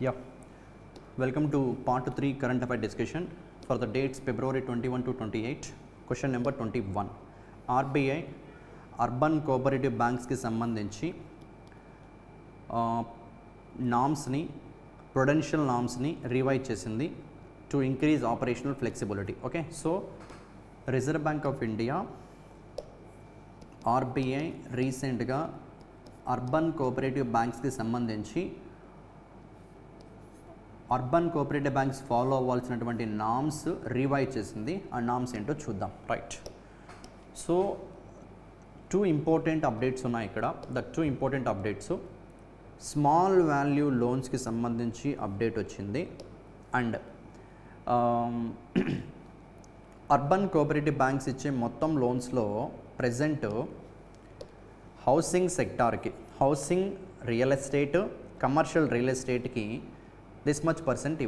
Yeah, welcome to part 3 current affair discussion for the dates February 21 to 28. Question number 21. RBI urban cooperative బ్యాంక్స్కి సంబంధించి నామ్స్ని prudential నామ్స్ని revise చేసింది to increase operational flexibility. Okay, so Reserve Bank of India RBI రీసెంట్గా urban cooperative బ్యాంక్స్కి సంబంధించి urban cooperative banks follow అవ్వాల్సినటువంటి norms revise చేసింది. ఆ నామ్స్ ఏంటో చూద్దాం. రైట్, సో 2 ఇంపార్టెంట్ అప్డేట్స్ ఉన్నాయి ఇక్కడ. The 2 important updates, small value లోన్స్కి సంబంధించి అప్డేట్ వచ్చింది అండ్ అర్బన్ కోఆపరేటివ్ బ్యాంక్స్ ఇచ్చే మొత్తం లోన్స్లో ప్రజెంట్ హౌసింగ్ సెక్టార్కి, housing, real estate, commercial real ఎస్టేట్కి దిస్ మచ్ పర్సెంట్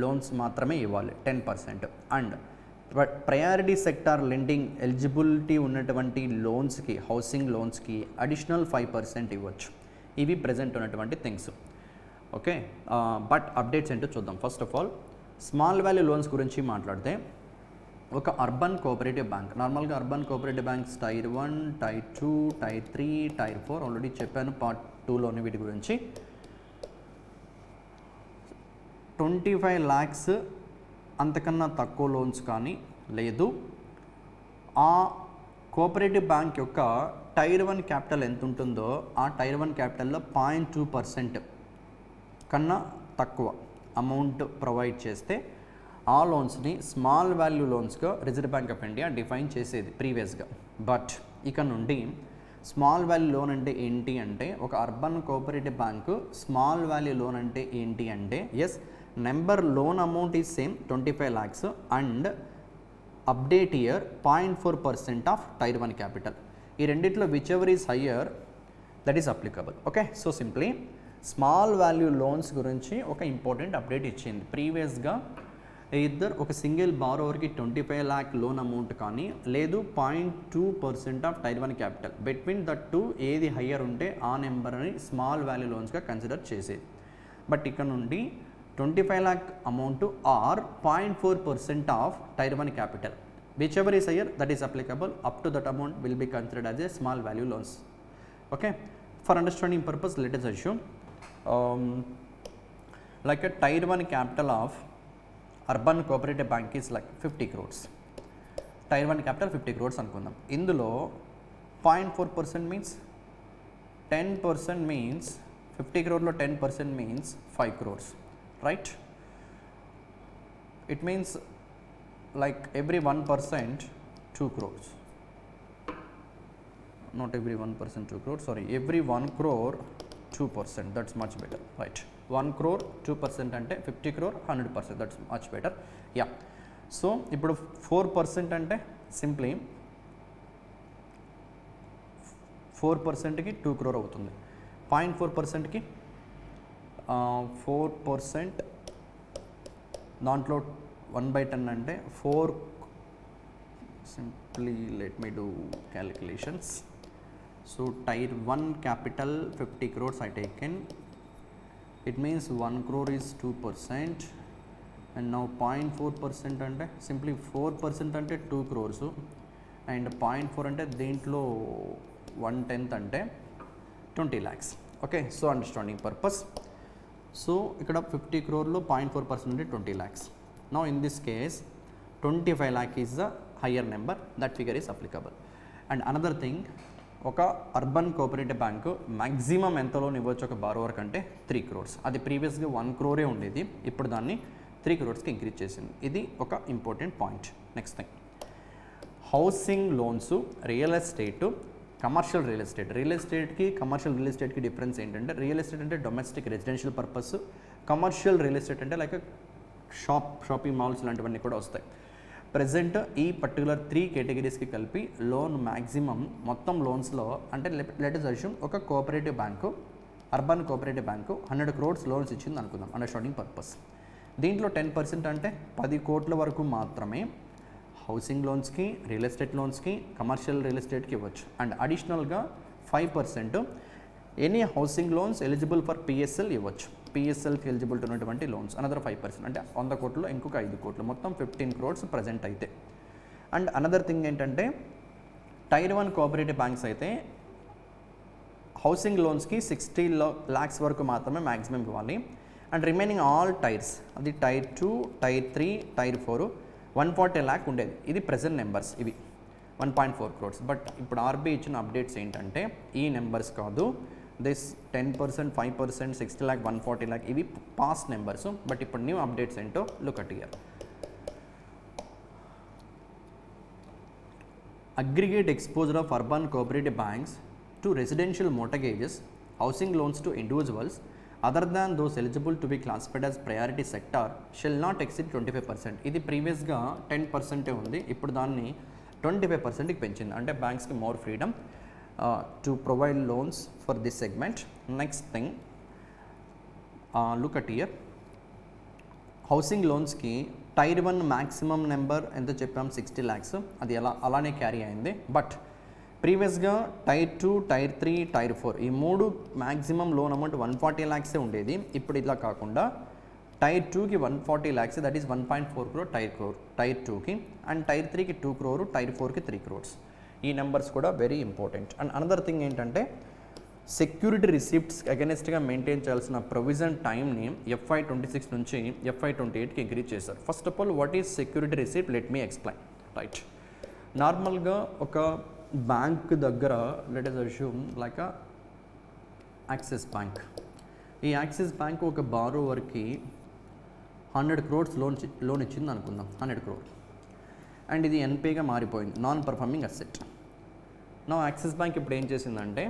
లోన్స్ మాత్రమే ఇవ్వాలి, 10%. And priority sector lending eligibility ఉన్నటువంటి లోన్స్కి, హౌసింగ్ లోన్స్కి అడిషనల్ 5% ఇవ్వచ్చు. ఇవి ప్రజెంట్ ఉన్నటువంటి థింగ్స్. ఓకే, బట్ అప్డేట్స్ ఏంటో చూద్దాం. First of all small value loans గురించి మాట్లాడితే, ఒక అర్బన్ కోఆపరేటివ్ బ్యాంక్, నార్మల్గా urban cooperative banks tier 1, tier 2, tier 3, tier 4 already చెప్పాను పార్ట్ 2లోని వీటి గురించి. 25 lakhs అంతకన్నా తక్కువ లోన్స్ కానీ లేదు, ఆ కోఆపరేటివ్ బ్యాంక్ యొక్క టైర్ 1 క్యాపిటల్ ఎంత ఉంటుందో ఆ టైర్ 1 క్యాపిటల్లో 0.2% కన్నా తక్కువ అమౌంట్ ప్రొవైడ్ చేస్తే ఆ లోన్స్ని స్మాల్ వాల్యూ లోన్స్గా Reserve Bank of India define చేసేది ప్రీవియస్గా. బట్ ఇక నుండి స్మాల్ వాల్యూ లోన్ అంటే ఏంటి అంటే, ఒక urban cooperative bank small value loan అంటే ఏంటి అంటే, yes, number loan amount is same 25 lakhs and update year 0.4% of tier 1 capital. ఈ రెండిట్లో whichever is higher that is applicable. Okay, so simply small value loans గురించి ఒక important update ఇచ్చింది. ప్రీవియస్గా ఇద్దరు ఒక సింగిల్ బారోవర్కి 25 lakh లోన్ అమౌంట్ కానీ లేదు 0.2% of tier 1 capital, between the 2 ఏది హయ్యర్ ఉంటే ఆ నెంబర్ని స్మాల్ వాల్యూ లోన్స్గా కన్సిడర్ చేసేది. బట్ ఇక్కడ నుండి 25 lakh amount or 0.4% of tier 1 capital, whichever is higher that is applicable, up to that amount will be considered as a small value loans. Okay, for understanding purpose let us assume like a tier 1 capital of urban cooperative bank is like 50 crores. Tier 1 capital 50 crores అనుకుందాం. ఇందులో 0.4% means 10% means 50 crore 10% means 5 crores, right? It means like every 1% 2 crores, not every 1% 2 crores, sorry, every 1 crore 2%, that's much better, right? 1 crore 2% అంటే 50 crore 100%, that's much better. Yeah, so ఇప్పుడు 4% అంటే simply 4%కి 2 crore అవుతుంది. 0.4%కి 4% దాంట్లో 1/10 అంటే 4, simply let me do calculations. So tier 1 capital 50 crores I taken, it means 1 crore is 2% and now 0.4% అంటే simply 4% అంటే 2 crores and 0.4 అంటే దీంట్లో 1/10 అంటే 20 lakhs. Okay, so understanding purpose, so ఇక్కడ 50 crore 0.4% అంటే 20 lakhs. Now in this case 25 lakh is the higher number, that figure is applicable. And another thing, ఒక urban cooperative bank maximum ఎంత loan ఇవ్వచ్చు ఒక borrower కంటే 3 crores. అది ప్రీవియస్గా 1 crore ఉండేది, ఇప్పుడు దాన్ని 3 crores ఇంక్రీజ్ చేసింది. ఇది ఒక important point. Next thing, housing loans, real estate, commercial real estate. Real ఎస్టేట్కి కమర్షియల్ రియల్ ఎస్టేట్కి డిఫరెన్స్ ఏంటంటే, రియల్ ఎస్టేట్ అంటే domestic residential purpose, commercial real estate అంటే లైక్ షాపింగ్ మాల్స్ లాంటివన్నీ కూడా వస్తాయి. ప్రజెంట్ ఈ పర్టికులర్ 3 కేటగిరీస్కి కలిపి లోన్ మ్యాక్సిమం మొత్తం లోన్స్లో అంటే లెట్ us assume ఒక cooperative bank, urban cooperative bank 100 crores loans ఇచ్చింది అనుకుందాం అండర్స్టాండింగ్ పర్పస్. దీంట్లో 10% అంటే 10 కోట్ల వరకు మాత్రమే హౌసింగ్ లోన్స్కి, రియల్ ఎస్టేట్ లోన్స్కి, కమర్షియల్ రియల్ ఎస్టేట్కి ఇవ్వచ్చు. అండ్ అడిషనల్గా 5% any housing loans eligible for PSL ఇవ్వచ్చు. పిఎస్ఎల్కి ఎలిజిబుల్ ఉన్నటువంటి లోన్స్ అనదర్ 5%, అంటే 100 కోట్లు ఇంకొక 5 కోట్లు, మొత్తం 15 crores ప్రజెంట్ అయితే. అండ్ అనదర్ థింగ్ ఏంటంటే టైర్ 1 కోఆపరేటివ్ బ్యాంక్స్ అయితే హౌసింగ్ లోన్స్కి 60 lakhs వరకు మాత్రమే మ్యాక్సిమం ఇవ్వాలి. అండ్ రిమైనింగ్ ఆల్ టైర్స్, అది టైర్ 2, టైర్ 3, టైర్ 4 140 lakh ఉండేది. ఇది ప్రెజెంట్ నెంబర్స్, ఇవి 1.4 crores. బట్ ఇప్పుడు ఆర్బీఐ ఇచ్చిన అప్డేట్స్ ఏంటంటే ఈ నెంబర్స్ కాదు, దిస్ 10%, 5%, 60 lakh, 140 lakh ఇవి పాస్ట్ నెంబర్స్. బట్ ఇప్పుడు న్యూ అప్డేట్స్ ఏంటో look at here. Aggregate exposure of urban cooperative banks to residential mortgages, housing loans to individuals other than those eligible to be classified as priority sector shall not exceed 25%. ఇది ప్రీవియస్గా 10% ఉంది, ఇప్పుడు దాన్ని 25%కి పెంచింది. అంటే బ్యాంక్స్కి more freedom to provide loans for this segment. Next thing, look at here. Housing లోన్స్కి టైర్ 1 మ్యాక్సిమం నెంబర్ ఎంత చెప్పాం, 60 lakhs, అది అలానే క్యారీ అయింది. బట్ ప్రీవియస్గా టైర్ 2, టైర్ 3, టైర్ 4 ఈ 3 మ్యాక్సిమం లోన్ అమౌంట్ 140 lakhs ఉండేది. ఇప్పుడు ఇలా కాకుండా టైర్ 2కి 140 lakhs, that is 1.4 crore tier 2కి, అండ్ టైర్ 3కి 2 crore, టైర్ 4కి 3 crores. ఈ నెంబర్స్ కూడా very important. And another thing ఏంటంటే సెక్యూరిటీ రిసిప్ట్స్ అగెనెస్ట్గా మెయింటైన్ చేయాల్సిన ప్రొవిజన్ టైంని FY26 నుంచి FY28కి ఇంక్రీజ్ చేశారు. First of all, what is security receipt? Let me explain. Right, నార్మల్గా ఒక బ్యాంక్ దగ్గర let us assume like axis bank. ఈ యాక్సిస్ బ్యాంక్ ఒక బారోవర్కి 100 crores లోన్ ఇచ్చింది అనుకుందాం, 100 crore, అండ్ ఇది ఎన్పీగా మారిపోయింది, నాన్ పర్ఫార్మింగ్ అసెట్. నా యాక్సిస్ బ్యాంక్ ఇప్పుడు ఏం చేసిందంటే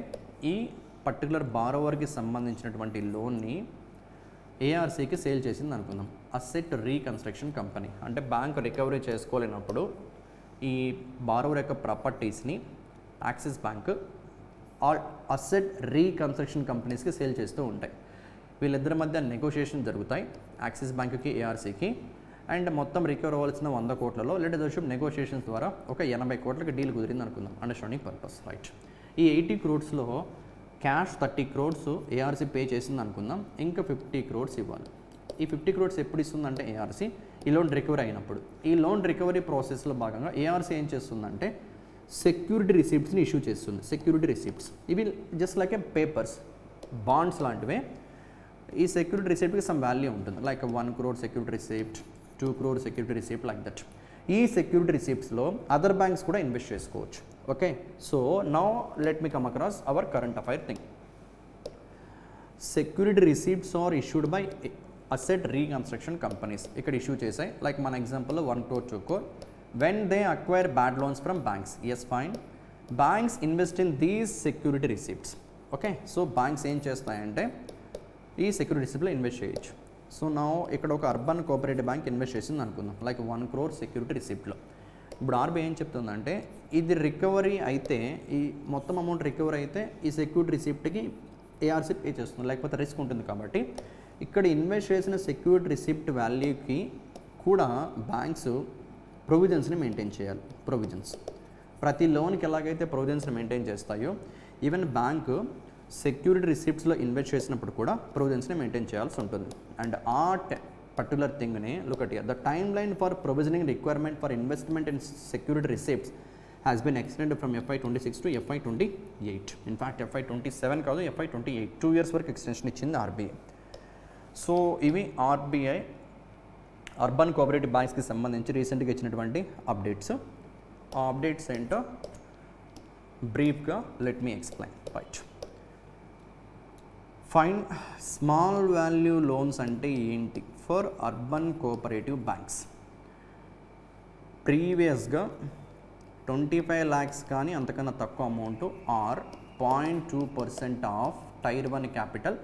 ఈ పర్టికులర్ బారోవర్కి సంబంధించినటువంటి లోన్ని ఏఆర్సీకి సేల్ చేసింది అనుకుందాం, అసెట్ రీకన్స్ట్రక్షన్ కంపెనీ. అంటే బ్యాంక్ రికవరీ చేసుకోలేనప్పుడు ఈ బారోవర్ యొక్క ప్రాపర్టీస్ని Axis Bank all asset reconstruction కంపెనీస్కి సేల్ చేస్తూ ఉంటాయి. వీళ్ళిద్దరి మధ్య నెగోషియేషన్ జరుగుతాయి, యాక్సిస్ బ్యాంకుకి ఏఆర్సీకి. అండ్ మొత్తం రికవర్ అవ్వాల్సిన 100 కోట్లలో లెట్ us assume నెగోషియేషన్స్ ద్వారా ఒక 80 కోట్లకి డీల్ కుదిరింది అనుకుందాం, అండర్స్టాండింగ్ పర్పస్. రైట్, ఈ 80 crores cash 30 crores ARC pay చేసింది అనుకుందాం, ఇంకా 50 crores ఇవ్వాలి. ఈ 50 crores ఎప్పుడు ఇస్తుందంటే ఏఆర్సీ ఈ లోన్ రికవరీ అయినప్పుడు. ఈ లోన్ రికవరీ ప్రాసెస్లో భాగంగా ఏఆర్సీ ఏం చేస్తుందంటే సెక్యూరిటీ రిసిప్ట్స్ని ఇష్యూ చేస్తుంది. సెక్యూరిటీ రిసిప్ట్స్ ఇవి just like a papers, bonds లాంటివే. ఈ సెక్యూరిటీ రిసిప్ట్కి సమ్ వాల్యూ ఉంటుంది, like 1 crore security receipt, 2 crore security receipt, like that. ఈ సెక్యూరిటీ రిసిప్ట్స్లో అదర్ బ్యాంక్స్ కూడా ఇన్వెస్ట్ చేసుకోవచ్చు. Okay, so now let me come across our current affair thing. Security receipts are issued by asset reconstruction companies. ఇక్కడ issue చేసాయి, like మన ఎగ్జాంపుల్లో 1 crore, 2 crore. When they acquire bad loans from banks, yes fine, banks invest in these security receipts. Okay, so banks ఏం చేస్తాయంటే ఈ security రిసిప్ట్లో invest చేయొచ్చు. సో నా ఇక్కడ ఒక అర్బన్ కోఆపరేటివ్ బ్యాంక్ ఇన్వెస్ట్ చేసింది అనుకుందాం, లైక్ 1 crore సెక్యూరిటీ రిసిప్ట్లో. ఇప్పుడు ఆర్బీఐ ఏం చెప్తుందంటే ఇది రికవరీ అయితే, ఈ మొత్తం అమౌంట్ రికవరీ అయితే ఈ సెక్యూరిటీ రిసిప్ట్కి ఏఆర్సీ పే చేస్తుంది, లేకపోతే రిస్క్ ఉంటుంది. కాబట్టి ఇక్కడ ఇన్వెస్ట్ చేసిన సెక్యూరిటీ రిసిప్ట్ వాల్యూకి కూడా బ్యాంక్స్ ప్రొవిజన్స్ని మెయింటైన్ చేయాలి. ప్రొవిజన్స్ ప్రతి లోన్కి ఎలాగైతే ప్రొవిజన్స్ని మెయింటైన్ చేస్తాయో, ఈవెన్ బ్యాంకు సెక్యూరిటీ రిసిప్ట్స్లో ఇన్వెస్ట్ చేసినప్పుడు కూడా ప్రొవిజన్స్ని మెయింటైన్ చేయాల్సి ఉంటుంది. అండ్ ఆ పర్టికులర్ థింగ్ని look at here. The time line for provisioning requirement for investment in security receipts has been extended from FY26 to FY28. In fact FY27 కాదు, FY28 2 years వరకు ఎక్స్టెన్షన్ ఇచ్చింది ఆర్బీఐ. సో ఇవి RBI urban cooperative బ్యాంక్స్కి సంబంధించి రీసెంట్గా ఇచ్చినటువంటి updates. ఆ updates ఏంటో బ్రీఫ్గా let me explain. Right, fine small value loans అంటే ఏంటి ఫర్ అర్బన్ కోఆపరేటివ్ బ్యాంక్స్. ప్రీవియస్గా 25 lakhs కానీ అంతకన్నా తక్కువ amount or 0.2% of tier 1 capital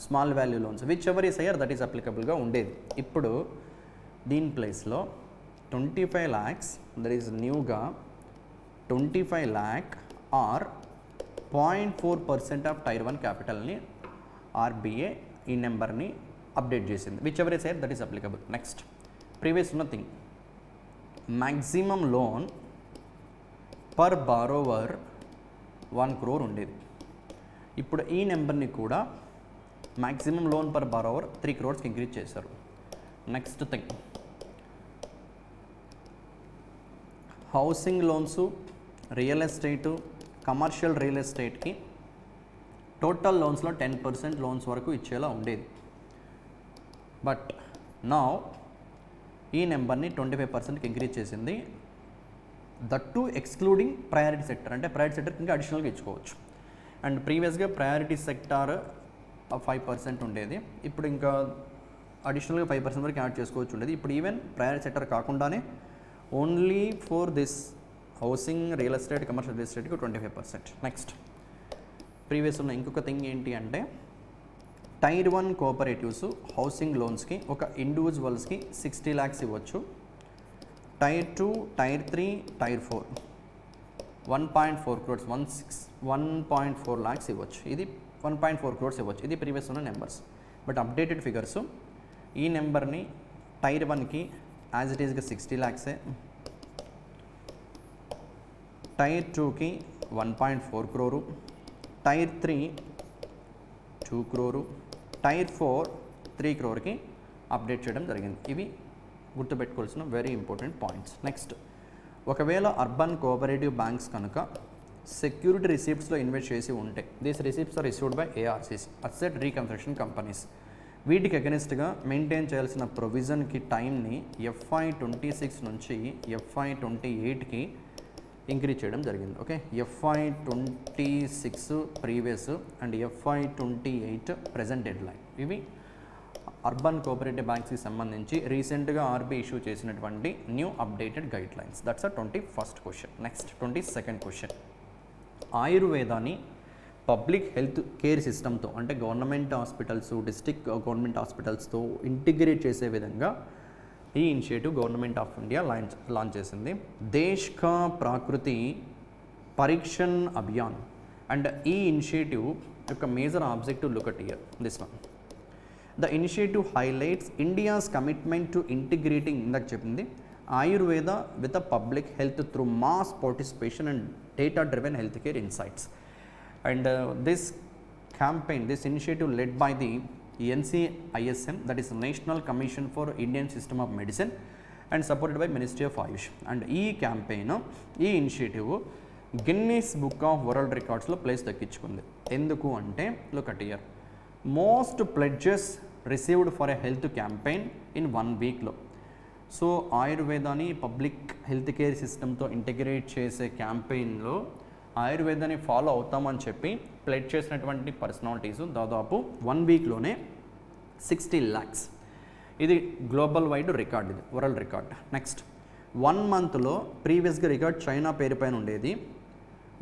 small value loans, whichever is higher that is అప్లికబుల్గా ఉండేది. ఇప్పుడు దీని ప్లేస్లో 25 lakhs, దట్ ఈస్ న్యూగా 25 lakh ఆర్ 0.4% ఆఫ్ టైర్ 1 క్యాపిటల్ని ఆర్బీఐ ఈ నెంబర్ని అప్డేట్ చేసింది, whichever is higher that is applicable. Next, previous nothing, maximum loan per borrower 1 crore ఉండేది. ఇప్పుడు ఈ నెంబర్ని కూడా maximum loan per borrower 3 crores increase చేశారు. నెక్స్ట్ thing, housing loans, real estate, commercial real ఎస్టేట్కి టోటల్ లోన్స్లో 10% లోన్స్ వరకు ఇచ్చేలా ఉండేది. బట్ నా ఈ నెంబర్ని 25%కి ఇంక్రీజ్ చేసింది. That to excluding priority sector, అంటే ప్రయారిటీ సెక్టర్కి ఇంకా అడిషనల్గా ఇచ్చుకోవచ్చు. అండ్ ప్రీవియస్గా ప్రయారిటీ సెక్టార్ 5% ఉండేది, ఇప్పుడు ఇంకా అడిషనల్గా 5% వరకు యాడ్ చేసుకోవచ్చు ఉండేది. ఇప్పుడు ఈవెన్ ప్రయారిటీ సెక్టర్ కాకుండానే only for this housing, real estate, commercial real ఎస్టేట్కి 25%. నెక్స్ట్ ప్రీవియస్ ఉన్న ఇంకొక థింగ్ ఏంటి అంటే టైర్ 1 కోఆపరేటివ్స్ హౌసింగ్ లోన్స్కి ఒక ఇండివిజువల్స్కి 60 lakhs ఇవ్వచ్చు. Tier 2, tier 3, tier 4 1.4 crores 1.4 lakhs ఇవ్వచ్చు. ఇది 1.4 crores ఇవ్వచ్చు. ఇది ప్రీవియస్ ఉన్న నెంబర్స్. బట్ అప్డేటెడ్ ఫిగర్స్ ఈ నెంబర్ని టైర్ 1కి యాజ్ ఇట్ ఈస్గా 60 lakhs, టైర్ 2కి 1.4 crore, tier 3 2 crore, tier 4 3 crore update చేయడం జరిగింది. ఇవి గుర్తుపెట్టుకోవాల్సిన వెరీ ఇంపార్టెంట్ పాయింట్స్. నెక్స్ట్, ఒకవేళ అర్బన్ కోఆపరేటివ్ బ్యాంక్స్ కనుక సెక్యూరిటీ రిసిప్ట్స్లో ఇన్వెస్ట్ చేసి ఉంటే, these receipts are issued by ARCs, asset reconstruction companies. వీటికి అగెనిస్ట్గా మెయింటైన్ చేయాల్సిన ప్రొవిజన్కి టైంని FY 26 నుంచి FY 28కి ఇంక్రీజ్ చేయడం జరిగింది. Okay, FY 26 previous and FY 28 present deadline. ఇవి అర్బన్ కోఆపరేటివ్ బ్యాంక్స్కి సంబంధించి రీసెంట్గా RBI ఇష్యూ చేసినటువంటి new updated guidelines. That's 21st question. Next 22nd question, ఆయుర్వేదాన్ని పబ్లిక్ హెల్త్ కేర్ సిస్టమ్తో, అంటే గవర్నమెంట్ హాస్పిటల్స్, డిస్ట్రిక్ట్ గవర్నమెంట్ హాస్పిటల్స్తో ఇంటిగ్రేట్ చేసే విధంగా ఈ initiative government of India launch చేసింది. దేశ్ కా ప్రాకృతి పరీక్షణ్ అభియాన్. అండ్ ఈ ఇనిషియేటివ్ యొక్క major objective, look at here this one. The initiative highlights India's commitment to integrating, ఇందాక చెప్పింది, Ayurveda with public health through mass participation and data driven health care insights. And this campaign, this initiative led by the NCISM, that is National Commission for Indian System of Medicine, and supported by Ministry of Ayush. And ee campaign, ee initiative Guinness Book of World Records lo place dakkichukundi. Enduku ante, look at here, most pledges received for a health campaign in 1 week lo. So Ayurvedani public healthcare system తో integrate చేసే క్యాంపెయిన్లో ఆయుర్వేదాన్ని follow అవుతామని చెప్పి pledge చేసినటువంటి personalities దాదాపు 1 వీక్లోనే 60 lakhs. ఇది global wide record, ఇది world record. Next, 1 monthలో ప్రీవియస్గా record China పేరు పైన ఉండేది.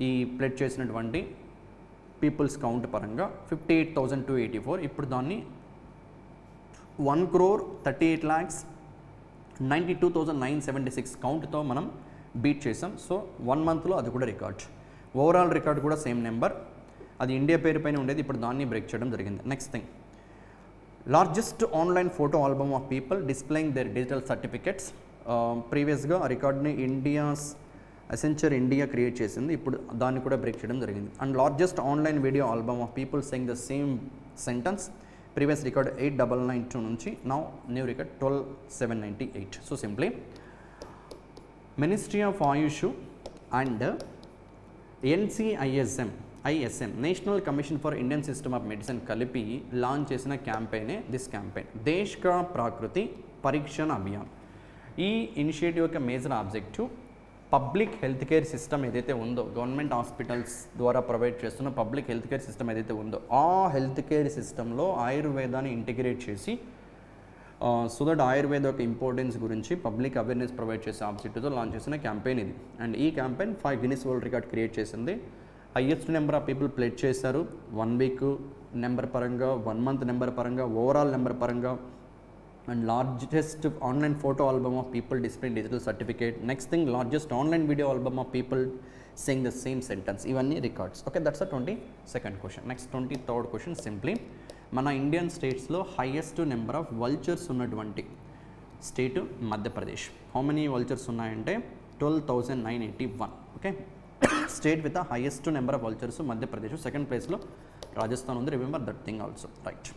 ఈ ప్లెడ్ చేసినటువంటి పీపుల్స్ కౌంట్ పరంగా 58,284. ఇప్పుడు దాన్ని 1,38,92,976 కౌంట్తో మనం బీట్ చేసాం. సో 1 monthలో అది కూడా రికార్డ్. ఓవరాల్ రికార్డ్ కూడా సేమ్ నెంబర్, అది ఇండియా పేరు పైన ఉండేది, ఇప్పుడు దాన్ని బ్రేక్ చేయడం జరిగింది. Next thing, largest online photo album of people displaying their digital certificates. ప్రీవియస్గా ఆ రికార్డ్ని అసెంచర్ ఇండియా క్రియేట్ చేసింది, ఇప్పుడు దాన్ని కూడా బ్రేక్ చేయడం జరిగింది. And largest online video album of people saying the same sentence. Previous record 8,992 నుంచి now new record 12,798. So simply ministry of Ayush and NCISM national commission for Indian system of medicine కలిపి launch చేసిన క్యాంపెయినే this campaign, దేశ్ కా ప్రాకృతి పరీక్షణ్ అభియాన్. ఈ initiative యొక్క major objective public health care system ఏదైతే ఉందో, government hospitals ద్వారా provide చేస్తున్న public health care system ఏదైతే ఉందో, ఆ హెల్త్ కేర్ సిస్టంలో ఆయుర్వేదాన్ని ఇంటిగ్రేట్ చేసి సో దట్ ఆయుర్వేద యొక్క ఇంపార్టెన్స్ గురించి పబ్లిక్ అవేర్నెస్ ప్రొవైడ్ చేసే ఆబ్జెక్టివ్తో లాంచ్ చేసిన క్యాంపెయిన్ ఇది. అండ్ ఈ campaign 5 Guinness world record create చేసింది. Highest number of people pledge చేశారు 1 week నెంబర్ పరంగా, 1 month నెంబర్ పరంగా, ఓవరాల్ నెంబర్ పరంగా. And largest online photo album of people displaying digital certificate. Next thing, largest online video album of people saying the same sentence. ఇవన్నీ records. Okay, that's 22nd question. Next 23rd question, simply మన Indian స్టేట్స్లో highest number of vultures ఉన్నటువంటి state Madhya Pradesh. How many vultures ఉన్నాయంటే 12,981. Okay, state with the highest number of vultures Madhya Pradesh, second ప్లేస్లో రాజస్థాన్ ఉంది. Remember that thing also. Right.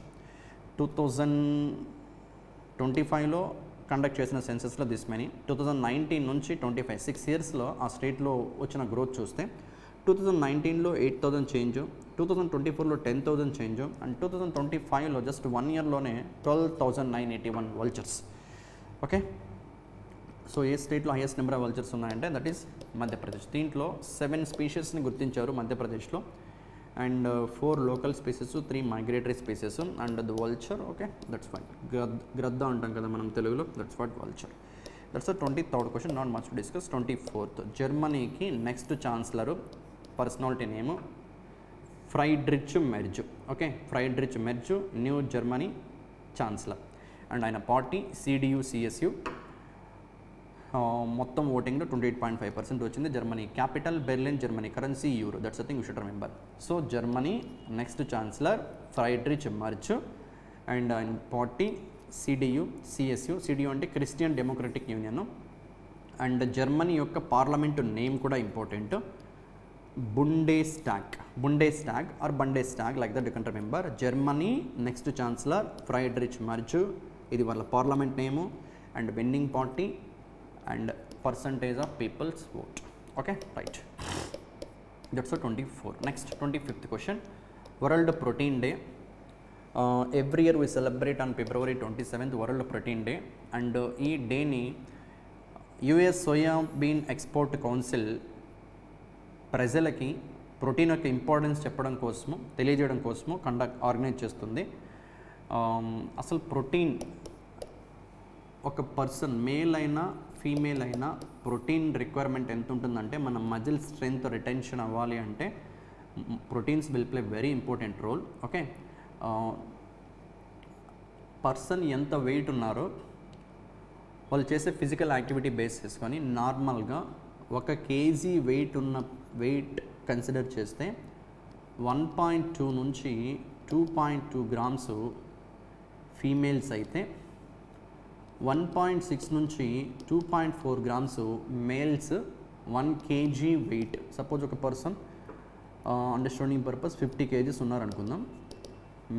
2025లో conduct చేసిన సెన్సెస్లో this many. 2019 నుంచి 25 6 ఇయర్స్లో ఆ స్టేట్లో వచ్చిన గ్రోత్ చూస్తే 2019లో 8,000 చేంజ్, 2024లో 10,000 చేంజ్, అండ్ 2025లో జస్ట్ 1 ఇయర్లోనే 12,981 వల్చర్స్. ఓకే, సో ఏ స్టేట్లో హైయెస్ట్ నెంబర్ ఆఫ్ వల్చర్స్ ఉన్నాయంటే దట్ ఈస్ మధ్యప్రదేశ్. దీంట్లో 7 స్పీషీస్ని గుర్తించారు మధ్యప్రదేశ్లో, and 4 local species, 3 migratory species and the vulture. Okay, that's fine. గ్రద్ద అంటాం కదా మనం తెలుగులో, that's what vulture. That's the 23rd question. Not much to discuss. 24th, జర్మనీకి next chancellor personality name Friedrich merge. Okay, Friedrich Merz new Germany chancellor, and ఆయన party CDU-CSU. మొత్తం ఓటింగ్లో 28.5% వచ్చింది. Germany capital Berlin, Germany currency euro. That's a thing you should remember. So Germany next chancellor Friedrich Merz, and ఆయన party CDU-CSU. CDU అంటే Christian Democratic Union. And Germany యొక్క parliament name కూడా important, Bundestag or Bundestag, like that you can remember. Germany next chancellor Friedrich Merz, ఇది వాళ్ళ parliament name, and winning party, and percentage of people's vote. Okay, right. That's the 24. Next, 25th question. World Protein Day. Every year we celebrate on February 27th World Protein Day, and ee day ni US Soya Bean Export Council ప్రజలకి protein యొక్క importance చెప్పడం కోసము, తెలియజేయడం కోసము organize చేస్తుంది. అసలు protein ఒక person male అయినా ఫీమేల్ అయినా ప్రోటీన్ రిక్వైర్మెంట్ ఎంత ఉంటుందంటే, మన మజిల్ స్ట్రెంగ్త్ రిటెన్షన్ అవ్వాలి అంటే proteins will play very important role. Okay, person ఎంత వెయిట్ ఉన్నారో వాళ్ళు చేసే ఫిజికల్ యాక్టివిటీ బేస్ చేసుకొని నార్మల్గా 1 kg వెయిట్ కన్సిడర్ చేస్తే 1.2 నుంచి 2.2 grams ఫీమేల్స్ అయితే 1.6 నుంచి 2.4 grams males 1 kg weight. Suppose ఒక పర్సన్ అండర్స్టాండింగ్ పర్పస్ 50 kgs ఉన్నారనుకుందాం.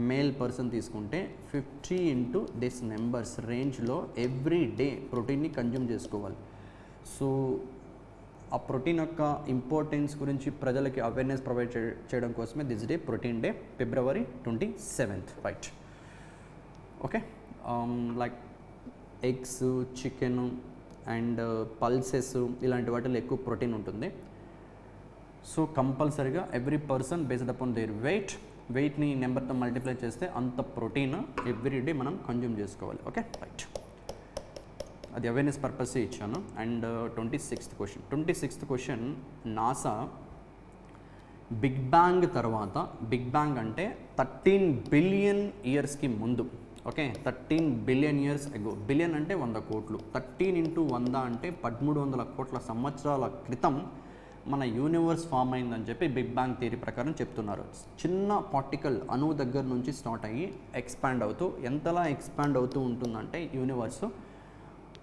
మేల్ పర్సన్ తీసుకుంటే 50 into దిస్ నెంబర్స్ రేంజ్లో ఎవ్రీ డే ప్రోటీన్ని కన్జ్యూమ్ చేసుకోవాలి. సో ఆ ప్రోటీన్ యొక్క ఇంపార్టెన్స్ గురించి ప్రజలకి అవేర్నెస్ ప్రొవైడ్ చేయడం కోసమే this day protein day, February 27th. Right. Okay, like eggs, chicken and pulses ఇలాంటి వాటిలో ఎక్కువ ప్రోటీన్ ఉంటుంది. సో కంపల్సరీగా every person based upon their వెయిట్ని నెంబర్తో మల్టిప్లై చేస్తే అంత ప్రోటీన్ ఎవ్రీ డే మనం కన్జ్యూమ్ చేసుకోవాలి. Okay, right. అది అవేర్నెస్ పర్పస్ ఇచ్చాను. And 26th question. NASA big bang తర్వాత, బిగ్ బ్యాంగ్ అంటే 13 బిలియన్ ఇయర్స్కి ముందు. ఓకే, 13 బిలియన్ ఇయర్స్ అగో. బిలియన్ అంటే 100 కోట్లు. 13 into 100 అంటే 1300 కోట్ల సంవత్సరాల క్రితం మన యూనివర్స్ ఫామ్ అయిందని చెప్పి బిగ్ బ్యాంగ్ థియరీ ప్రకారం చెప్తున్నారు. చిన్న పార్టికల్ అణువు దగ్గర నుంచి స్టార్ట్ అయ్యి ఎక్స్పాండ్ అవుతూ, ఎంతలా ఎక్స్పాండ్ అవుతూ ఉంటుందంటే యూనివర్సు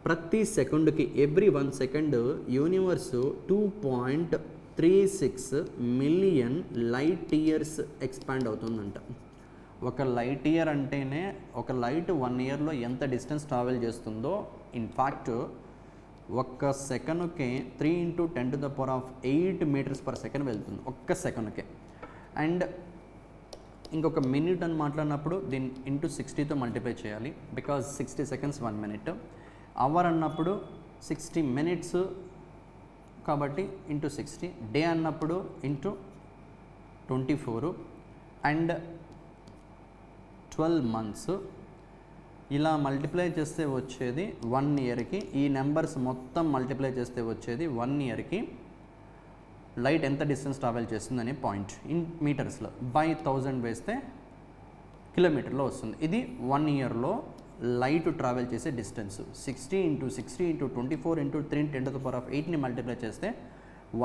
ప్రతి సెకండ్కి every 1 second universe 2.36 million light years expand అవుతుందంట. ఒక లైట్ ఇయర్ అంటేనే ఒక లైట్ 1 yearలో ఎంత డిస్టెన్స్ ట్రావెల్ చేస్తుందో, ఇన్ఫ్యాక్ట్ ఒక్క సెకండ్కే 3 into 10⁸ meters per second వెళ్తుంది ఒక్క సెకండ్కే. అండ్ ఇంకొక మినిట్ అని మాట్లాడినప్పుడు దీన్ని into 60తో మల్టిప్లై చేయాలి, బికాజ్ 60 seconds 1 minute. అవర్ అన్నప్పుడు 60 minutes కాబట్టి into 60. డే అన్నప్పుడు into 24 అండ్ 12 months. ఇలా మల్టిప్లై చేస్తే వచ్చేది 1 yearకి. ఈ నెంబర్స్ మొత్తం మల్టిప్లై చేస్తే వచ్చేది 1 yearకి లైట్ ఎంత డిస్టెన్స్ ట్రావెల్ చేస్తుందనే పాయింట్ ఇన్ మీటర్స్లో. బై 1000 వేస్తే కిలోమీటర్లో వస్తుంది. ఇది 1 yearలో లైట్ ట్రావెల్ చేసే distance. 60 into 60 into 24 into 3 10⁸ multiply చేస్తే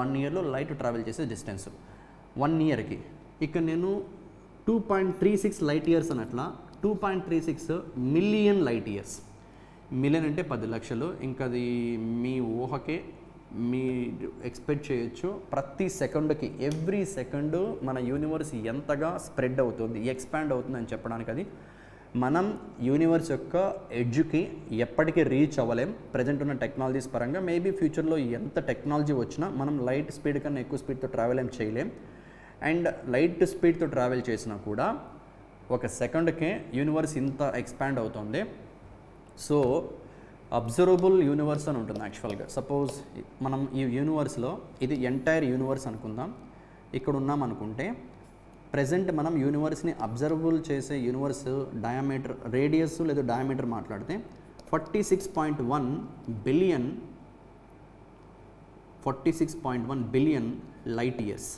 1 yearలో లైట్ ట్రావెల్ చేసే డిస్టెన్స్ 1 yearకి. ఇక్కడ నేను 2.36 లైట్ ఇయర్స్ అన్నట్లా 2.36 మిలియన్ లైట్ ఇయర్స్. మిలియన్ అంటే 10 లక్షలు. ఇంకా అది మీ ఊహకే మీరు ఎక్స్పెక్ట్ చేయొచ్చు ప్రతి సెకండ్కి ఎవ్రీ సెకండ్ మన యూనివర్స్ ఎంతగా స్ప్రెడ్ అవుతుంది, ఎక్స్పాండ్ అవుతుంది అని చెప్పడానికి అది. మనం యూనివర్స్ యొక్క ఎడ్జ్కి ఎప్పటికీ రీచ్ అవ్వలేం ప్రజెంట్ ఉన్న టెక్నాలజీస్ పరంగా. మేబీ ఫ్యూచర్లో ఎంత టెక్నాలజీ వచ్చినా మనం లైట్ స్పీడ్ కన్నా ఎక్కువ స్పీడ్తో ట్రావెల్ ఏం చేయలేం. అండ్ లైట్ స్పీడ్తో ట్రావెల్ చేసినా కూడా ఒక సెకండ్కే యూనివర్స్ ఇంత ఎక్స్పాండ్ అవుతుంది. సో అబ్జర్వబుల్ యూనివర్స్ అని ఉంటుంది యాక్చువల్గా. సపోజ్ మనం ఈ యూనివర్స్లో ఇది ఎంటైర్ యూనివర్స్ అనుకుందాం, ఇక్కడ ఉన్నాం అనుకుంటే ప్రజెంట్ మనం యూనివర్స్ని అబ్జర్వబుల్ చేసే యూనివర్స్ డయామీటర్, రేడియస్ లేదా డయామీటర్ మాట్లాడితే 46.1 billion light years.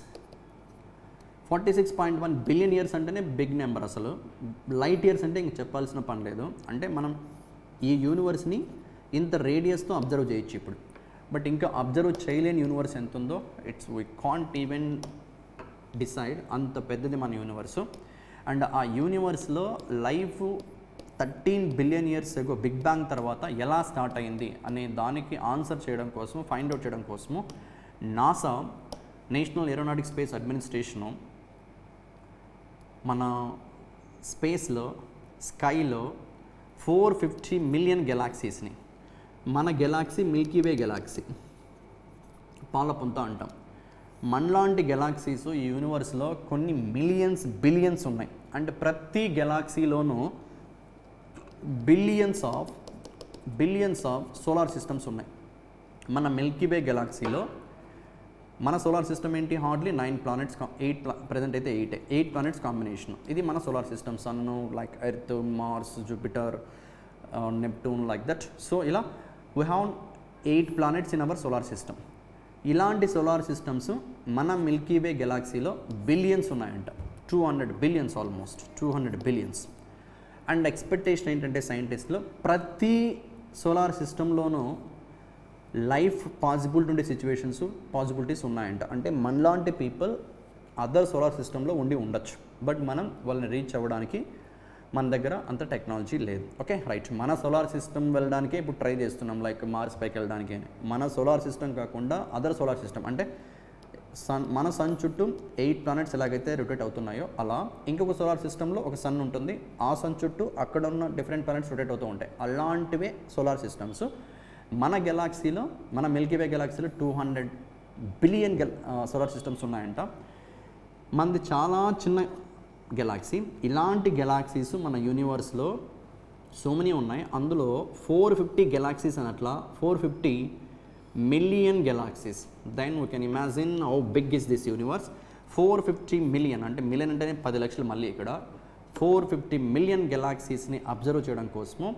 46.1 billion years అంటేనే బిగ్ నెంబర్. అసలు లైట్ ఇయర్స్ అంటే ఇంక చెప్పాల్సిన పని లేదు. అంటే మనం ఈ యూనివర్స్ని ఇంత రేడియస్తో అబ్జర్వ్ చేయొచ్చు ఇప్పుడు. బట్ ఇంకా అబ్జర్వ్ చేయలేని యూనివర్స్ ఎంత ఉందో వీ కాంట్ ఈవెన్ డిసైడ్. అంత పెద్దది మన యూనివర్సు. అండ్ ఆ యూనివర్స్లో life 13 billion years ago big bang తర్వాత ఎలా స్టార్ట్ అయింది అనే దానికి ఆన్సర్ చేయడం కోసం, ఫైండ్ అవుట్ చేయడం కోసము NASA, national aeronautic space administration మన స్పేస్లో, స్కైలో 450 మిలియన్ గెలాక్సీస్ని, మన గెలాక్సీ మిల్కీవే గెలాక్సీ, పాలపుంత అంటాం. మనలాంటి గెలాక్సీస్ ఈ యూనివర్స్లో కొన్ని మిలియన్స్, బిలియన్స్ ఉన్నాయి. అంటే ప్రతి గెలాక్సీలోనూ బిలియన్స్ ఆఫ్ సోలార్ సిస్టమ్స్ ఉన్నాయి. మన మిల్కీవే గెలాక్సీలో మన సోలార్ సిస్టమ్ ఏంటి, హార్డ్లీ 9 ప్లానెట్స్, 8 ప్రజెంట్ అయితే 8 ప్లానెట్స్ కాంబినేషన్. ఇది మన solar system. Sun, like Earth, Mars, Jupiter, Neptune, like that. So ఇలా we have 8 planets in our solar system. ఇలాంటి సోలార్ సిస్టమ్స్ మన మిల్కీవే గెలాక్సీలో బిలియన్స్ ఉన్నాయంట. 200 billions, almost 200 billions. And expectation ఏంటంటే సైంటిస్ట్లో ప్రతి సోలార్ సిస్టంలోనూ లైఫ్ పాసిబిలిటీ ఉండే పాసిబిలిటీస్ ఉన్నాయంట. అంటే మనలాంటి పీపుల్ అదర్ సోలార్ సిస్టంలో ఉండొచ్చు. బట్ మనం వాళ్ళని రీచ్ అవ్వడానికి మన దగ్గర అంత టెక్నాలజీ లేదు. Okay, right. మన సోలార్ సిస్టమ్ వెళ్ళడానికే ఇప్పుడు ట్రై చేస్తున్నాం, లైక్ మార్స్ పైకి వెళ్ళడానికి. మన సోలార్ సిస్టమ్ కాకుండా అదర్ సోలార్ సిస్టమ్, అంటే మన సన్ చుట్టూ 8 ప్లానెట్స్ ఎలాగైతే రొటేట్ అవుతున్నాయో అలా ఇంకొక సోలార్ సిస్టంలో ఒక సన్ ఉంటుంది. ఆ సన్ చుట్టూ అక్కడ ఉన్న డిఫరెంట్ ప్లానెట్స్ రొటేట్ అవుతూ ఉంటాయి. అలాంటివే సోలార్ సిస్టమ్స్ మన గెలాక్సీలో, మన మిల్కీవే గెలాక్సీలో 200 బిలియన్ సోలార్ సిస్టమ్స్ ఉన్నాయంట. మనది చాలా చిన్న గెలాక్సీ. ఇలాంటి గెలాక్సీస్ మన యూనివర్స్లో సో మెనీ ఉన్నాయి. అందులో 450 గెలాక్సీస్ అనట్లా, 450 million galaxies. Then we can imagine how big is this universe. 450 million, అంటే మిలియన్ అంటేనే 10 లక్షలు. మళ్ళీ ఇక్కడ 450 మిలియన్ గెలాక్సీస్ని అబ్జర్వ్ చేయడం కోసము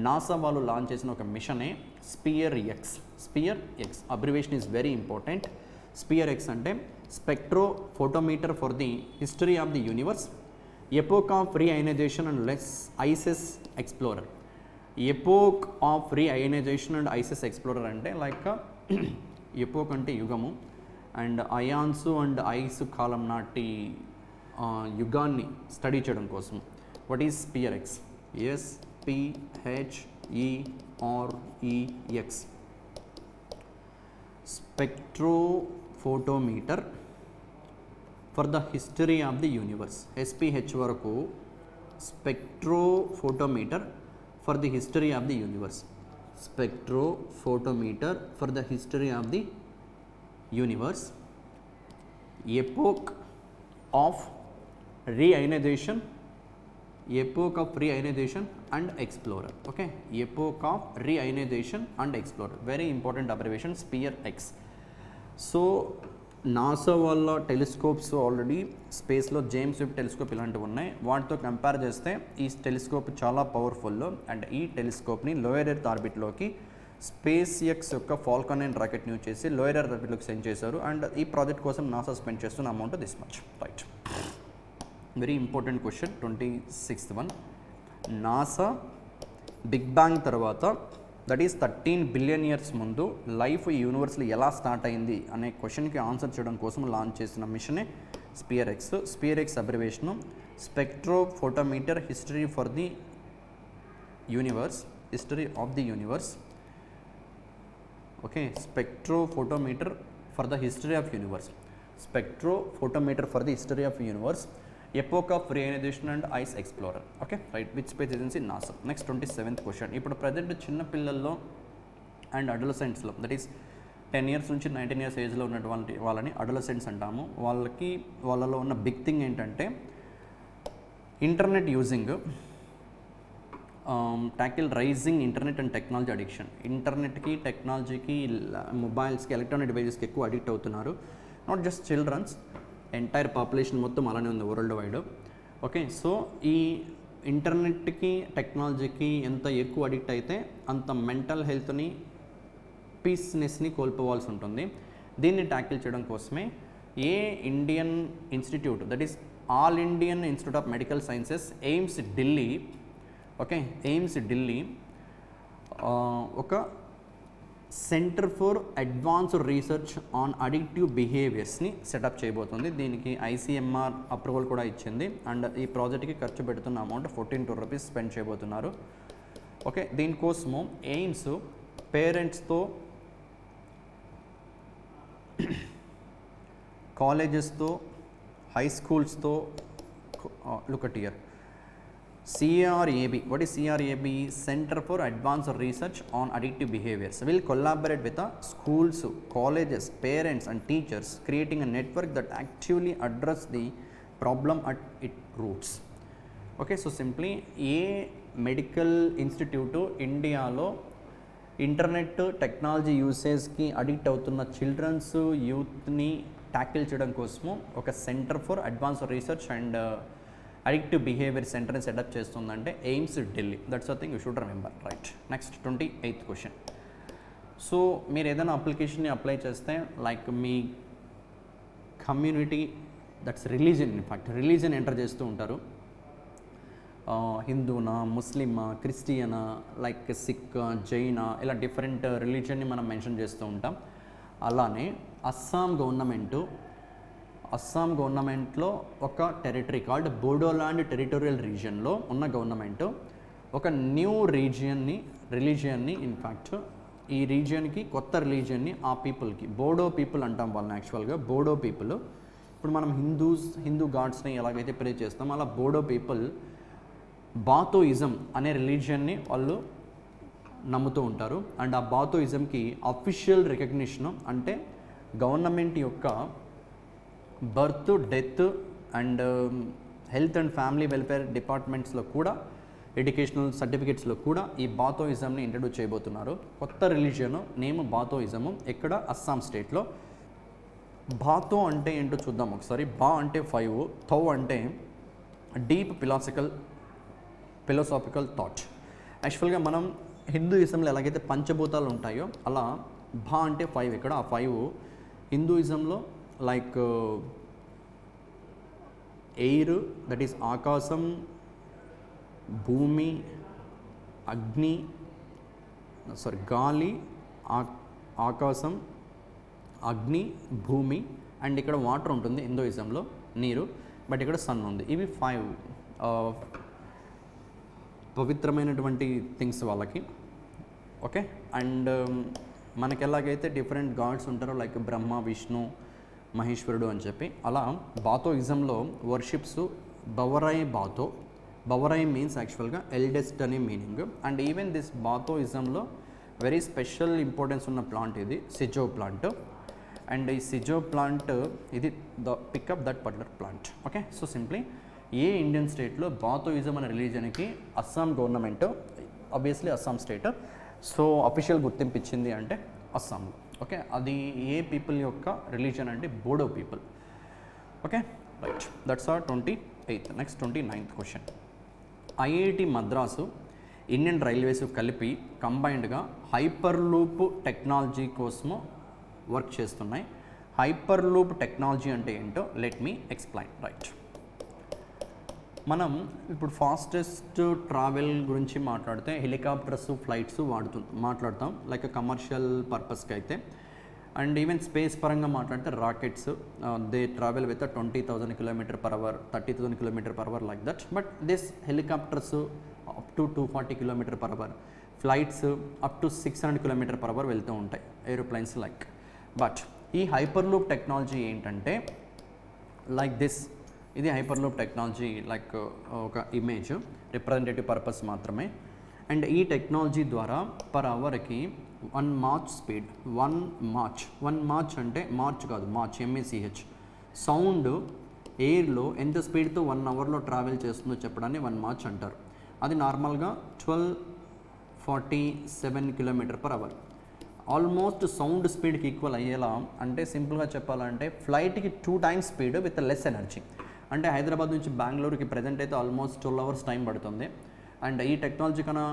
నాసా వాళ్ళు లాంచ్ చేసిన ఒక మిషనే SPHEREx. SPHEREx abbreviation is very important. SPHEREx అంటే spectrophotometer for the history of the universe, epoch of reionization and ices explorer. Epoch of reionization and ices explorer అంటే like epoch అంటే యుగము, and ions and ice కాలం నాటి యుగాన్ని study చేయడం కోసం. What is SPHEREx? SPHEREX, spectrophotometer for the history of the universe. SPH వరకు spectrophotometer for the history of the universe. Spectrophotometer for the history of the universe. Epoch of reionization, epoch of reionization and explorer. Okay, epoch of reionization and explorer, very important abbreviation, SPIR X. So NASA వాళ్ళ telescopes already స్పేస్లో James Webb telescope ఇలాంటివి ఉన్నాయి. వాటితో compare చేస్తే ఈ telescope చాలా powerful. And ఈ టెలిస్కోప్ని లోయర్ ఎర్త్ ఆర్బిట్లోకి స్పేస్ ఎక్స్ యొక్క ఫాల్కన్ 9 రాకెట్ని యూజ్ చేసి లోయర్ ఎర్త్ ఆర్బిట్లోకి సెండ్ చేశారు. అండ్ ఈ ప్రాజెక్ట్ కోసం నాసా స్పెండ్ చేస్తున్న amount this much. Right, very important question. 26th one. NASA big bang తర్వాత, దట్ ఈస్ 13 బిలియన్ ఇయర్స్ ముందు లైఫ్ ఈ యూనివర్స్లో ఎలా స్టార్ట్ అయింది అనే క్వశ్చన్కి ఆన్సర్ చేయడం కోసం లాంచ్ చేసిన మిషనే SPHEREx. SPHEREx abbreviation spectrophotometer history for the universe, history of the universe. Okay, spectrophotometer for the history of universe. Spectrophotometer for the history of universe. Epoch of reionization and ice explorer. Okay, right. Which space agency? NASA. Next 27th question. ఇప్పుడు present చిన్న పిల్లల్లో and అడోలసెంట్స్లో, that is 10 years నుంచి 19 years ఏజ్లో ఉన్నటువంటి వాళ్ళని అడోలసెంట్స్ అంటాము. వాళ్ళలో ఉన్న బిగ్ థింగ్ ఏంటంటే internet using, tackle rising internet and technology addiction. ఇంటర్నెట్కి, టెక్నాలజీకి, మొబైల్స్కి, ఎలక్ట్రానిక్ డివైజెస్కి ఎక్కువ అడిక్ట్ అవుతున్నారు. Not just childrens, entire population మొత్తం అలానే ఉంది వరల్డ్ వైడ్. ఓకే, సో ఈ ఇంటర్నెట్కి, టెక్నాలజీకి ఎంత ఎక్కువ అడిక్ట్ అయితే అంత మెంటల్ హెల్త్ని, పీస్నెస్ని కోల్పోవాల్సి ఉంటుంది. దీన్ని ట్యాకిల్ చేయడం కోసమే ఏ Indian institute, that is All Indian Institute of Medical Sciences, AIIMS Delhi, okay, AIIMS Delhi ఒక centre for advanced research on addictive బిహేవియర్స్ని సెటప్ చేయబోతుంది. దీనికి ఐసీఎంఆర్ అప్రూవల్ కూడా ఇచ్చింది. అండ్ ఈ ప్రాజెక్ట్కి ఖర్చు పెడుతున్న అమౌంట్ 14 crore rupees స్పెండ్ చేయబోతున్నారు. ఓకే, దీనికోసము ఎయిమ్స్ పేరెంట్స్తో, కాలేజెస్తో, హై స్కూల్స్తో, look at here, CRAB. What is CRAB? Center for Advanced Research on Addictive Behaviors. Will collaborate with the schools, colleges, parents and teachers, creating a network that actively address the problem at its roots. Okay, so simply A medical institute ఇండియాలో internet technology యూసేజ్కి addict అవుతున్న children's, యూత్ని tackle చేయడం కోసము ఒక centre for advanced research and addictive behaviour సెంటర్ని setup చేస్తుందంటే AIIMS Delhi. That's a thing you should remember, right. Next 28th question. So మీరు ఏదైనా అప్లికేషన్ని అప్లై చేస్తే, like me community, that's religion, in fact religion enter చేస్తూ ఉంటారు. హిందూనా, ముస్లిమా, క్రిస్టియనా, లైక్ సిక్, జైనా, ఇలా different రిలీజన్ని మనం mention చేస్తూ ఉంటాం. అలానే అస్సాం గవర్నమెంట్లో ఒక టెరిటరీ కాల్డ్ బోడోలాండ్ టెరిటోరియల్ రీజియన్లో ఉన్న గవర్నమెంట్ ఒక న్యూ రిలీజియన్ని ఇన్ఫ్యాక్ట్ ఈ రీజియన్కి, కొత్త రిలీజియన్ని ఆ పీపుల్కి, బోడో పీపుల్ అంటాం వాళ్ళని యాక్చువల్గా. బోడో పీపుల్, ఇప్పుడు మనం హిందూ గాడ్స్ని ఎలాగైతే ప్రే చేస్తాం, అలా బోడో పీపుల్ బాతోయిజం అనే రిలీజియన్ని వాళ్ళు నమ్ముతూ ఉంటారు. అండ్ ఆ బాతోయిజంకి అఫీషియల్ రికగ్నిషన్ అంటే గవర్నమెంట్ యొక్క birth, death and health and family welfare డిపార్ట్మెంట్స్లో కూడా, ఎడ్యుకేషనల్ సర్టిఫికేట్స్లో కూడా ఈ బాతోయిజంని ఇంట్రడ్యూస్ చేయబోతున్నారు. కొత్త రిలీజియన్ నేమ్ బాతోయిజము. ఎక్కడ? అస్సాం స్టేట్లో. బాతో అంటే ఏంటో చూద్దాం ఒకసారి. బా అంటే 5, థౌ అంటే డీప్ ఫిలాసాఫికల్ థాట్. యాక్చువల్గా మనం హిందూయిజంలో ఎలాగైతే పంచభూతాలు ఉంటాయో అలా బా అంటే 5 ఇక్కడ. ఆ 5 హిందూయిజంలో లైక్ ఎయిర్, దట్ ఈస్ ఆకాశం, భూమి, గాలి, ఆకాశం, అగ్ని, భూమి, అండ్ ఇక్కడ వాటర్ ఉంటుంది హిందూయిజంలో, నీరు, బట్ ఇక్కడ సన్ ఉంది. ఇవి 5 పవిత్రమైనటువంటి థింగ్స్ వాళ్ళకి. ఓకే, అండ్ మనకి ఎలాగైతే డిఫరెంట్ గాడ్స్ ఉంటారో, లైక్ బ్రహ్మ, విష్ణు, మహేశ్వరుడు అని చెప్పి, అలా బాతోయిజంలో వర్షిప్స్ బవరై మీన్స్ యాక్చువల్గా ఎల్డెస్ట్ అనే మీనింగ్. అండ్ ఈవెన్ దిస్ బాతోయిజంలో వెరీ స్పెషల్ ఇంపార్టెన్స్ ఉన్న ప్లాంట్ ఇది సిజో ప్లాంట్. అండ్ ఈ సిజో ప్లాంట్ ఇది pick up that particular plant. Okay, so simply ఏ ఇండియన్ స్టేట్లో బాతోయిజం అనే రిలీజన్కి Assam government, obviously Assam state, so official గుర్తింపు ఇచ్చింది అంటే అస్సాంలో. ఓకే, అది ఏ పీపుల్ యొక్క రిలీజన్ అంటే Bodo people. Okay, right, that's our 28th. Next 29th question. IIT Madras, Indian Railways కలిపి కంబైన్డ్గా హైపర్ లూప్ టెక్నాలజీ కోసము వర్క్ చేస్తున్నాయి. హైపర్ లూప్ టెక్నాలజీ అంటే ఏంటో లెట్ మీ ఎక్స్ప్లెయిన్, రైట్. మనం ఇప్పుడు ఫాస్టెస్ట్ ట్రావెల్ గురించి మాట్లాడితే హెలికాప్టర్స్, ఫ్లైట్స్ మాట్లాడతాం లైక్ కమర్షియల్ పర్పస్కి అయితే. అండ్ ఈవెన్ స్పేస్ పరంగా మాట్లాడితే rockets, they travel with 20,000 km/h, 30,000 km/h like that. But this helicopters up to 240 km/h, flights up to 600 km/h వెళ్తూ ఉంటాయి ఏరోప్లైన్స్ లైక్. బట్ ఈ హైపర్లూప్ టెక్నాలజీ ఏంటంటే లైక్ దిస్, ఇది హైపర్లూప్ టెక్నాలజీ లైక్ ఒక image representative purpose మాత్రమే. And ఈ technology ద్వారా per అవర్కి 1 Mach స్పీడ్, 1 Mach అంటే మార్చ్ కాదు, మార్చ్ MACH, సౌండ్ ఎయిర్లో ఎంత స్పీడ్తో 1 అవర్లో ట్రావెల్ చేస్తుందో చెప్పడాన్ని 1 Mach అంటారు. అది నార్మల్గా 1247 km/h. ఆల్మోస్ట్ సౌండ్ స్పీడ్కి ఈక్వల్ అయ్యేలా, అంటే సింపుల్గా చెప్పాలంటే ఫ్లైట్కి 2 times speed with less energy. అంటే హైదరాబాద్ నుంచి బెంగళూరుకి ప్రజెంట్ అయితే ఆల్మోస్ట్ 12 hours టైం పడుతుంది. అండ్ ఈ టెక్నాలజీ కన్నా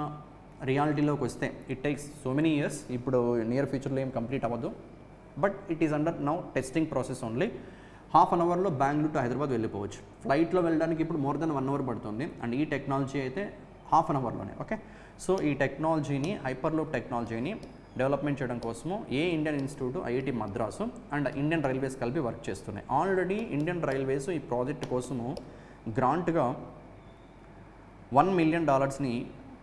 రియాలిటీలోకి వస్తే it takes so many years. ఇప్పుడు నియర్ ఫ్యూచర్లో ఏం కంప్లీట్ అవ్వదు, but it is under now testing process only. ½ an hourలో బెంగళూరు టు హైదరాబాద్ వెళ్ళిపోవచ్చు. ఫ్లైట్లో వెళ్ళడానికి ఇప్పుడు మోర్ దెన్ 1 hour పడుతుంది. అండ్ ఈ టెక్నాలజీ అయితే ½ an hourలోనే. ఓకే, సో ఈ టెక్నాలజీని, హైపర్లూప్ టెక్నాలజీని డెవలప్మెంట్ చేయడం కోసము Indian institute, IIT Madras and Indian Railways కలిపి వర్క్ చేస్తున్నాయి. ఆల్రెడీ ఇండియన్ రైల్వేస్ ఈ ప్రాజెక్ట్ కోసము గ్రాంట్గా $1 million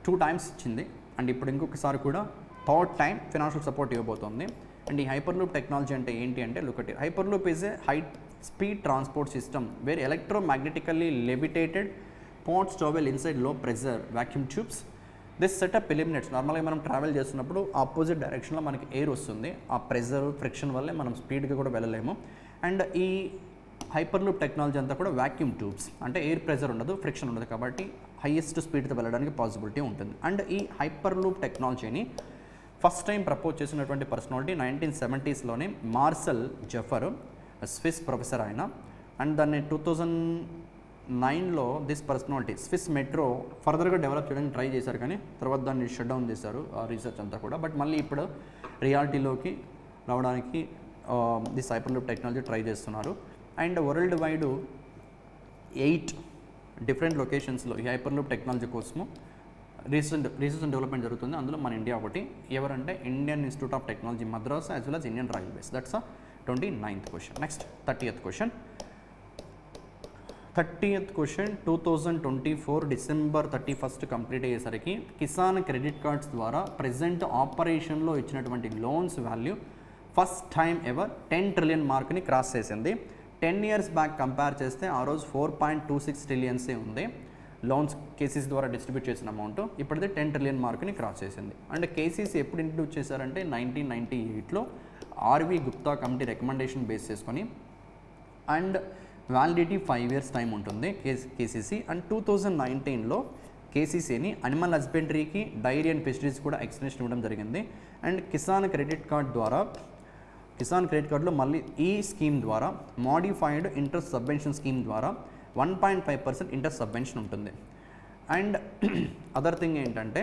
2 times ఇచ్చింది. అండ్ ఇప్పుడు ఇంకొకసారి కూడా 3rd time ఫైనాన్షియల్ సపోర్ట్ ఇవ్వబోతోంది. అండ్ ఈ హైపర్లూప్ టెక్నాలజీ అంటే ఏంటి అంటే, look at it. Hyperloop is a high speed transport system where electromagnetically levitated pods travel inside low pressure vacuum tubes. This setup eliminates, నార్మల్గా మనం ట్రావెల్ చేస్తున్నప్పుడు opposite డైరెక్షన్లో మనకి ఎయిర్ వస్తుంది. ఆ ప్రెజర్ ఫ్రిక్షన్ వల్లే మనం స్పీడ్గా కూడా వెళ్ళలేము. అండ్ ఈ హైపర్లూప్ టెక్నాలజీ అంతా కూడా వాక్యూమ్ ట్యూబ్స్, అంటే ఎయిర్ ప్రెజర్ ఉండదు, ఫ్రిక్షన్ ఉండదు, కాబట్టి హైయెస్ట్ స్పీడ్తో వెళ్ళడానికి పాసిబిలిటీ ఉంటుంది. అండ్ ఈ హైపర్లూప్ టెక్నాలజీని ఫస్ట్ టైం ప్రపోజ్ చేసినటువంటి personality 1970s Marcel Jufer, Swiss professor ఆయన. అండ్ దాన్ని 2009లో దిస్ పర్సనాలిటీ స్విస్ మెట్రో ఫర్దర్గా డెవలప్ చేయడానికి ట్రై చేశారు, కానీ తర్వాత దాన్ని షట్ డౌన్ చేశారు ఆ రీసెర్చ్ అంతా కూడా. బట్ మళ్ళీ ఇప్పుడు రియాలిటీలోకి రావడానికి దిస్ హైపర్లూప్ టెక్నాలజీ ట్రై చేస్తున్నారు. అండ్ వరల్డ్ వైడ్ 8 డిఫరెంట్ లొకేషన్స్లో ఈ హైపర్లూప్ టెక్నాలజీ కోసము రీసెర్చ్ అండ్ డెవలప్మెంట్ జరుగుతుంది. అందులో మన ఇండియా ఒకటి. ఎవరంటే Indian Institute of Technology Madras as well as Indian Railways. That's a 29th question. Next 30th question. 2024 December 31 complete అయ్యేసరికి కిసాన్ క్రెడిట్ కార్డ్స్ ద్వారా ప్రజెంట్ ఆపరేషన్లో ఇచ్చినటువంటి loans value first time ever 10 trillion మార్క్ని క్రాస్ చేసింది. 10 years బ్యాక్ కంపేర్ చేస్తే ఆ రోజు 4.26 trillion ఉంది లోన్స్ కేసీసీ ద్వారా డిస్ట్రిబ్యూట్ చేసిన అమౌంట్. ఇప్పుడైతే 10 trillion మార్క్ని క్రాస్ చేసింది. అండ్ కేసీసీ ఎప్పుడు ఇంట్రడ్యూస్ చేశారంటే 1998లో RV Gupta committee recommendation base చేసుకొని. అండ్ వ్యాలిడిటీ 5 years టైం ఉంటుంది కేసీసీ. అండ్ 2019లో కేసీసీని అనిమల్ హస్బెండరీకి, డైరీ అండ్ ఫిషరీస్ కూడా ఎక్స్టెన్షన్ ఇవ్వడం జరిగింది. అండ్ కిసాన్ క్రెడిట్ కార్డులో మళ్ళీ ఈ స్కీమ్ ద్వారా మోడిఫైడ్ ఇంట్రెస్ట్ సబ్వెన్షన్ స్కీమ్ ద్వారా 1.5% ఇంట్రెస్ట్ సబ్వెన్షన్ ఉంటుంది. అండ్ అదర్ థింగ్ ఏంటంటే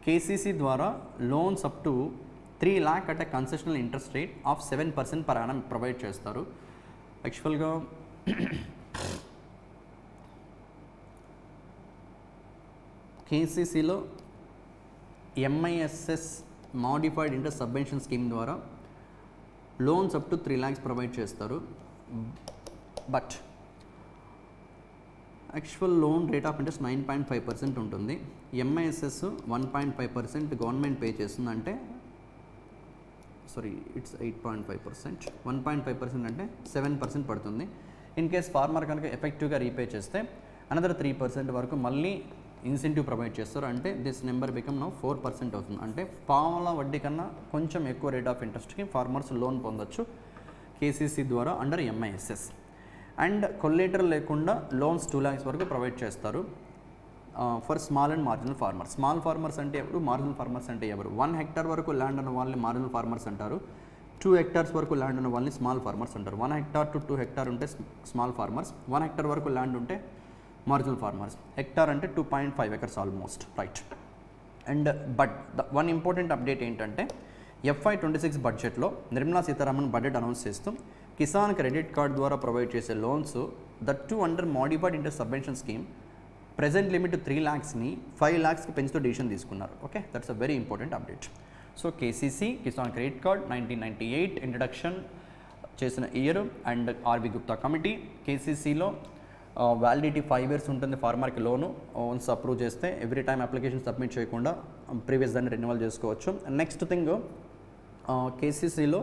కేసీసీ ద్వారా loans up to 3 lakh at a concessional interest rate of 7% per annum provide చేస్తారు. యాక్చువల్గా కేసీసీలో MISS modified interest subvention scheme ద్వారా loans up to 3 lakhs provide చేస్తారు. But actual loan rate of interest 9.5% ఉంటుంది. MISS 1.5% government pay చేస్తుందంటే, sorry it's 8.5%, 1.5% అంటే 7% పడుతుంది. In case farmer కనుక ఎఫెక్టివ్గా రీపే చేస్తే అనదర్ 3% వరకు మళ్ళీ ఇన్సెంటివ్ ప్రొవైడ్ చేస్తారు. అంటే దిస్ నెంబర్ బికమ్ నౌ 4% అవుతుంది. అంటే పావుల వడ్డీ కన్నా కొంచెం ఎక్కువ రేట్ ఆఫ్ ఇంట్రెస్ట్కి ఫార్మర్స్ లోన్ పొందొచ్చు కేసీసీ ద్వారా అండర్ MISS. అండ్ కొల్లేటర్ లేకుండా లోన్స్ 2 lakhs వరకు ప్రొవైడ్ చేస్తారు for small and marginal farmers. Small farmers అంటే ఎవరు, మార్జినల్ ఫార్మర్స్ అంటే ఎవరు? 1 hectare వరకు ల్యాండ్ ఉన్న వాళ్ళని మార్జినల్ ఫార్మర్స్ అంటారు. 2 hectares వరకు ల్యాండ్ ఉన్న వాళ్ళని స్మాల్ ఫార్మర్స్ అంటారు. 1 hectare to 2 hectare ఉంటే స్మాల్ ఫార్మర్స్, 1 hectare వరకు ల్యాండ్ ఉంటే మార్జినల్ ఫార్మర్స్. హెక్టార్ అంటే 2.5 acres almost, right. And but the one important update ఏంటంటే FY26 బడ్జెట్లో నిర్మలా సీతారామన్ బడ్జెట్ అనౌన్స్ చేస్తూ కిసాన్ క్రెడిట్ కార్డ్ ద్వారా ప్రొవైడ్ చేసే loans that to under modified interest subvention scheme present limit 3 lakhsని 5 lakhsకి పెంచుతూ decision తీసుకున్నారు. Okay, that's a very important update. So KCC Kisan credit card 1998 introduction చేసిన year. And RV Gupta committee కేసీసీలో validity 5 years ఉంటుంది ఫార్మర్కి loan. Once approve చేస్తే every time application submit చేయకుండా previous దాన్ని renewal చేసుకోవచ్చు. నెక్స్ట్ థింగ్, కేసీసీలో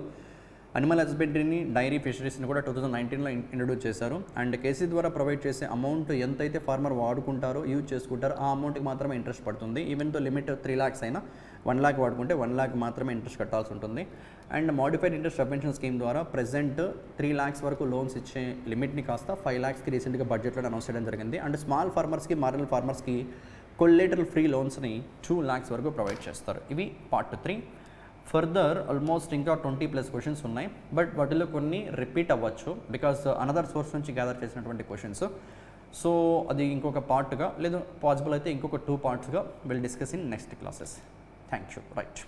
అనిమల్ హస్బెండరీని, డైరీ ఫిషరీస్ని కూడా 2019లో ఇంట్రడ్యూస్ చేశారు. అండ్ కేసీ ద్వారా ప్రొవైడ్ చేసే అమౌంట్ ఎంతైతే ఫార్మర్ వాడుకుంటారో, యూజ్ చేసుకుంటారో ఆ అమౌంట్కి మాత్రమే ఇంట్రెస్ట్ పడుతుంది. ఈవెన్ తో లిమిట్ 3 lakhs అయినా 1 lakh వాడుకుంటే 1 lakh మాత్రమే ఇంట్రెస్ట్ కట్టాల్సి ఉంటుంది. And modified interest subvention scheme ద్వారా ప్రెజెంట్ 3 lakhs వరకు లోన్స్ ఇచ్చే లిమిట్ని కాస్త 5 lakhsకి రీసెంట్గా బడ్జెట్లో అనౌన్స్ చేయడం జరిగింది. అండ్ స్మాల్ ఫార్మర్స్కి, మార్జినల్ ఫార్మర్స్కి కొల్లేటరల్ ఫ్రీ లోన్స్ని 2 lakhs వరకు ప్రొవైడ్ చేస్తారు. ఇవి పార్ట్ 3. ఫర్దర్ ఆల్మోస్ట్ ఇంకా 20+ క్వశ్చన్స్ ఉన్నాయి, బట్ వాటిలో కొన్ని రిపీట్ అవ్వచ్చు బికాస్ అనదర్ సోర్స్ నుంచి గ్యాదర్ చేసినటువంటి క్వశ్చన్స్. సో అది ఇంకొక పార్ట్గా, లేదా పాసిబుల్ అయితే ఇంకొక 2 partsగా will discuss in next classes. Thank you. Right.